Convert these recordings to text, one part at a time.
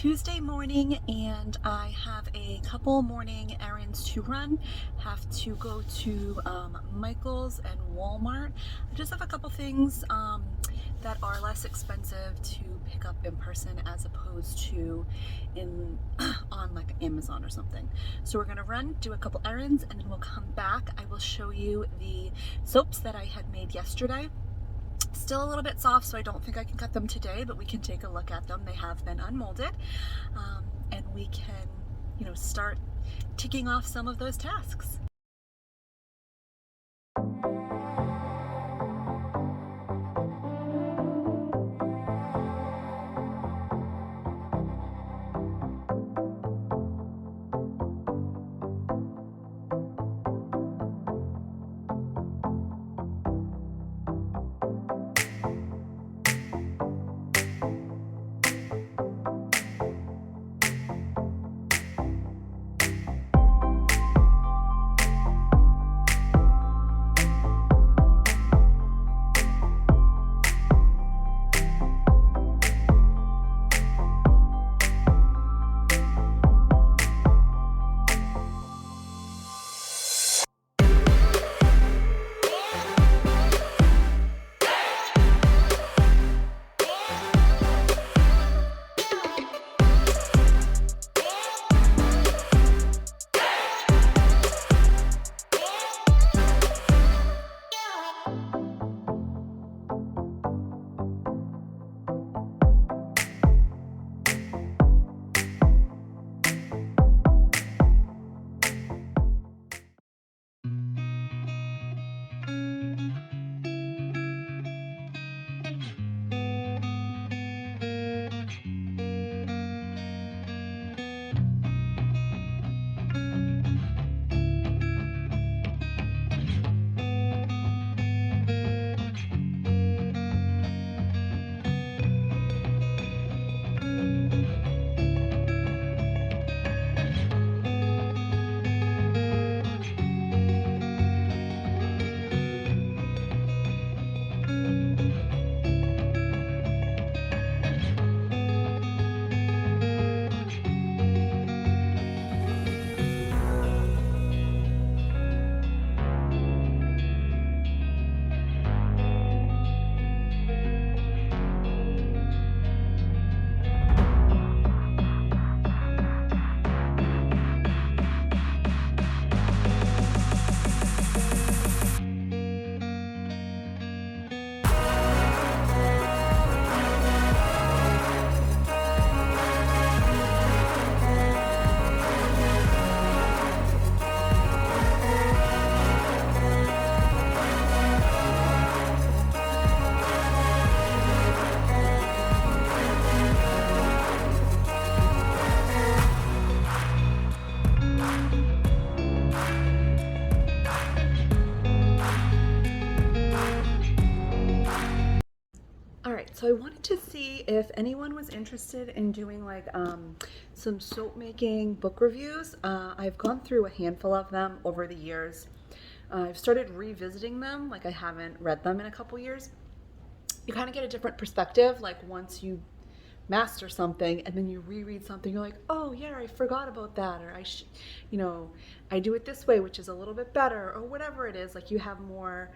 Tuesday morning and I have a couple morning errands to run. Have to go to Michael's and Walmart. I just have a couple things that are less expensive to pick up in person as opposed to on like Amazon or something. So we're gonna run, do a couple errands, and then we'll come back. I will show you the soaps that I had made yesterday. Still a little bit soft, so I don't think I can cut them today, but we can take a look at them. They have been unmolded, and we can, start ticking off some of those tasks. So I wanted to see if anyone was interested in doing like some soap making book reviews. I've gone through a handful of them over the years. I've started revisiting them, like I haven't read them in a couple years. You kind of get a different perspective, like once you master something and then you reread something, you're like, oh yeah, I forgot about that, or I do it this way, which is a little bit better, or whatever it is. Like you have more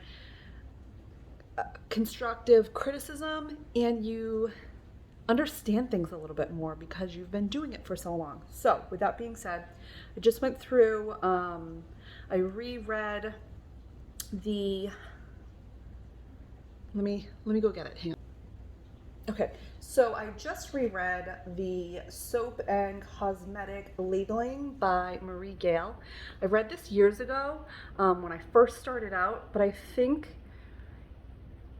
constructive criticism and you understand things a little bit more because you've been doing it for so long. So with that being said, I just went through, I reread the, let me go get it, hang on. Okay, so I just reread the Soap and Cosmetic Labeling by Marie Gale. I read this years ago when I first started out, but I think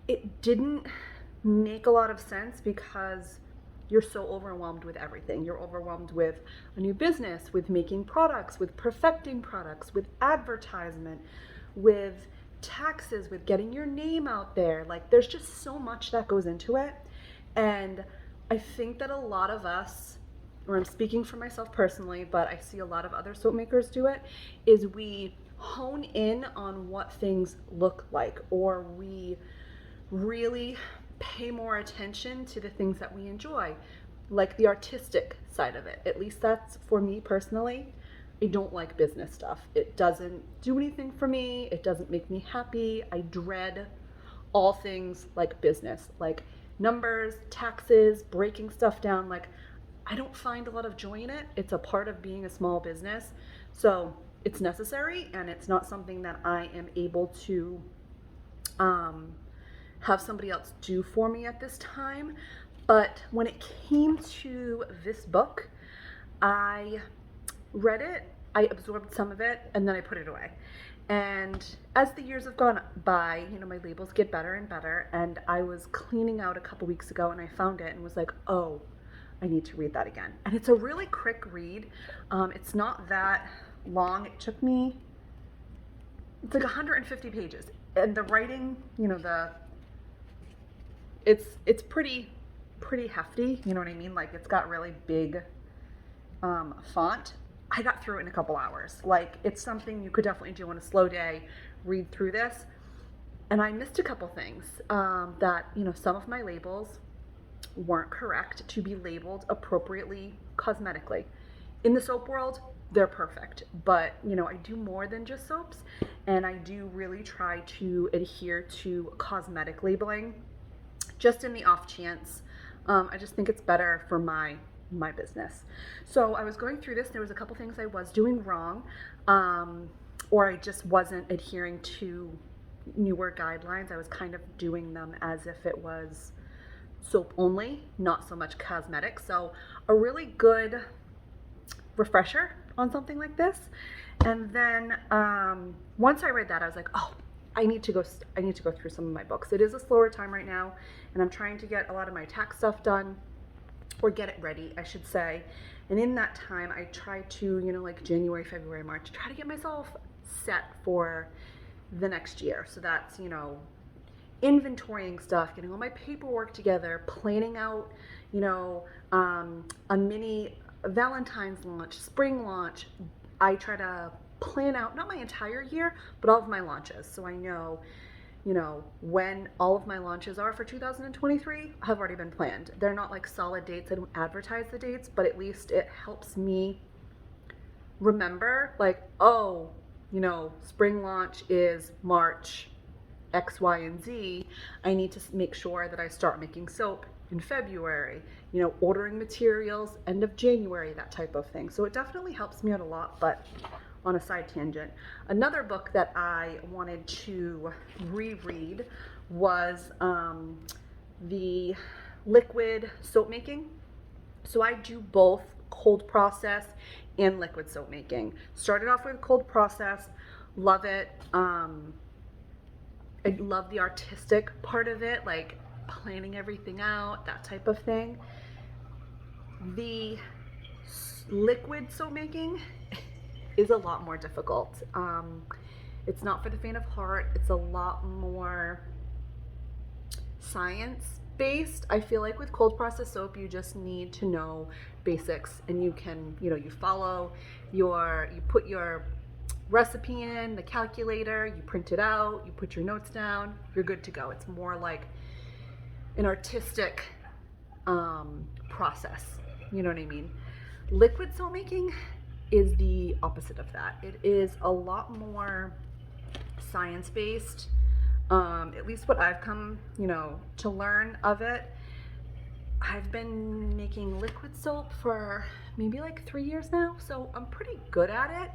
it didn't make a lot of sense because you're so overwhelmed with everything. You're overwhelmed with a new business, with making products, with perfecting products, with advertisement, with taxes, with getting your name out there. Like there's just so much that goes into it. And I think that a lot of us, or I'm speaking for myself personally, but I see a lot of other soap makers do it, is we hone in on what things look like, or we really pay more attention to the things that we enjoy. like the artistic side of it. At least that's for me personally. I don't like business stuff. It doesn't do anything for me. It doesn't make me happy. I dread all things like business, like numbers, taxes, breaking stuff down. Like, I don't find a lot of joy in it. It's a part of being a small business. So it's necessary, and it's not something that I am able to have somebody else do for me at this time. But when it came to this book, I read it, I absorbed some of it, and then I put it away. And as the years have gone by, my labels get better and better. And I was cleaning out a couple weeks ago and I found it and was like, oh, I need to read that again. And it's a really quick read. It's not that long. It's like 150 pages. And the writing, it's pretty hefty. You know what I mean? Like, it's got really big font. I got through it in a couple hours. Like, it's something you could definitely do on a slow day, read through this. And I missed a couple things that, some of my labels weren't correct to be labeled appropriately cosmetically. In the soap world, they're perfect. But, I do more than just soaps, and I do really try to adhere to cosmetic labeling, just in the off chance. I just think it's better for my business. So I was going through this. There was a couple things I was doing wrong, or I just wasn't adhering to newer guidelines. I was kind of doing them as if it was soap only, not so much cosmetic. So a really good refresher on something like this. And then once I read that, I was like, oh, I need to go through some of my books. It is a slower time right now, and I'm trying to get a lot of my tax stuff done, or get it ready, I should say. And in that time, I try to, like January, February, March, try to get myself set for the next year. So that's, inventorying stuff, getting all my paperwork together, planning out, a mini Valentine's launch, spring launch. I try to plan out, not my entire year, but all of my launches. So I know, when all of my launches are for 2023 have already been planned. They're not like solid dates. I don't advertise the dates, but at least it helps me remember, like, oh, spring launch is March X, Y, and Z. I need to make sure that I start making soap in February, ordering materials end of January, that type of thing. So it definitely helps me out a lot. But on a side tangent, another book that I wanted to reread was the liquid soap making. So I do both cold process and liquid soap making. Started off with cold process, love it. I love the artistic part of it, like planning everything out, that type of thing. The liquid soap making is a lot more difficult. It's not for the faint of heart. It's a lot more science-based. I feel like with cold process soap, you just need to know basics, and you can, you follow you put your recipe in the calculator, you print it out, you put your notes down, you're good to go. It's more like an artistic process. You know what I mean? Liquid soap making is the opposite of that. It is a lot more science-based, at least what I've come, to learn of it. I've been making liquid soap for maybe like 3 years now, so I'm pretty good at it,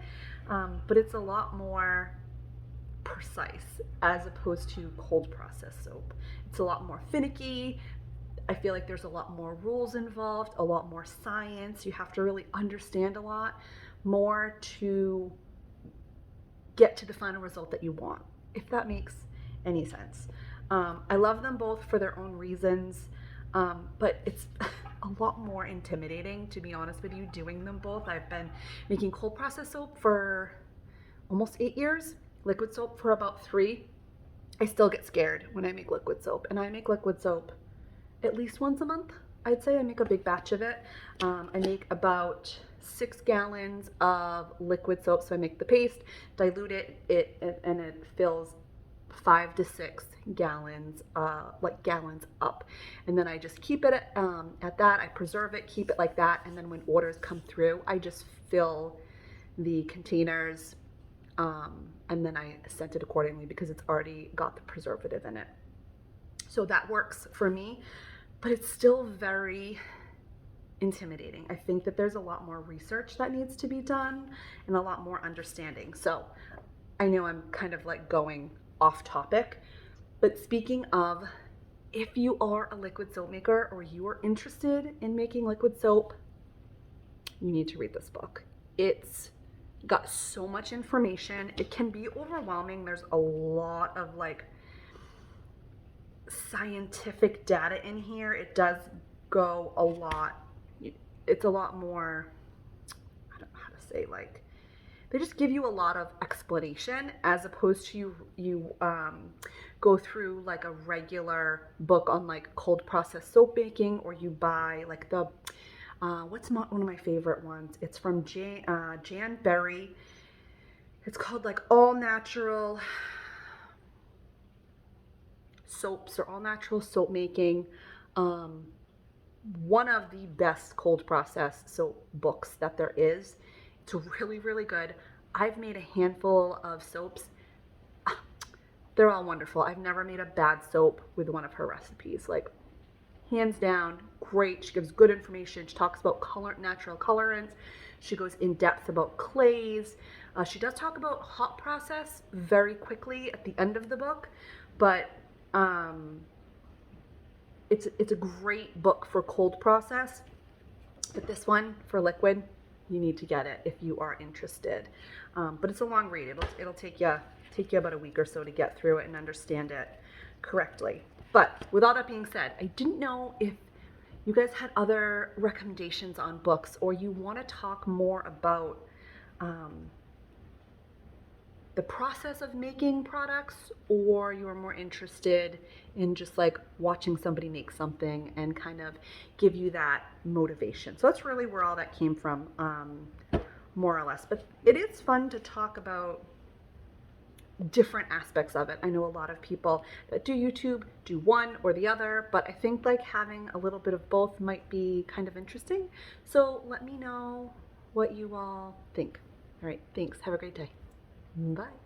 but it's a lot more precise as opposed to cold process soap. It's a lot more finicky. I feel like there's a lot more rules involved, a lot more science. You have to really understand a lot more to get to the final result that you want, if that makes any sense. I love them both for their own reasons, but it's a lot more intimidating, to be honest with you, doing them both. I've been making cold process soap for almost 8 years, liquid soap for about 3. I still get scared when I make liquid soap, and I make liquid soap at least once a month. I'd say I make a big batch of it. I make about 6 gallons of liquid soap. So I make the paste, dilute it, and it fills 5 to 6 gallons, gallons up. And then I just keep it at that. I preserve it, keep it like that. And then when orders come through, I just fill the containers, and then I scent it accordingly because it's already got the preservative in it. So that works for me, but it's still very intimidating. I think that there's a lot more research that needs to be done and a lot more understanding. So I know I'm kind of like going off topic, but speaking of, if you are a liquid soap maker or you are interested in making liquid soap, you need to read this book. It's got so much information. It can be overwhelming. There's a lot of like scientific data in here. It does go a lot. It's a lot more, I don't know how to say, like, they just give you a lot of explanation as opposed to you go through like a regular book on like cold process soap making, or you buy like the what's one of my favorite ones? It's from Jan Berry. It's called like All Natural Soaps or All Natural Soap Making. One of the best cold process soap books that there is. It's really, really good. I've made a handful of soaps. They're all wonderful. I've never made a bad soap with one of her recipes. Like, hands down, great. She gives good information. She talks about natural colorants. She goes in depth about clays. She does talk about hot process very quickly at the end of the book, but it's a great book for cold process. But this one for liquid, you need to get it if you are interested. But it's a long read. It'll take you about a week or so to get through it and understand it correctly. But with all that being said, I didn't know if you guys had other recommendations on books, or you want to talk more about the process of making products, or you're more interested in just like watching somebody make something and kind of give you that motivation. So that's really where all that came from, more or less. But it is fun to talk about different aspects of it. I know a lot of people that do YouTube do one or the other, but I think like having a little bit of both might be kind of interesting. So let me know what you all think. All right, thanks. Have a great day. Bye.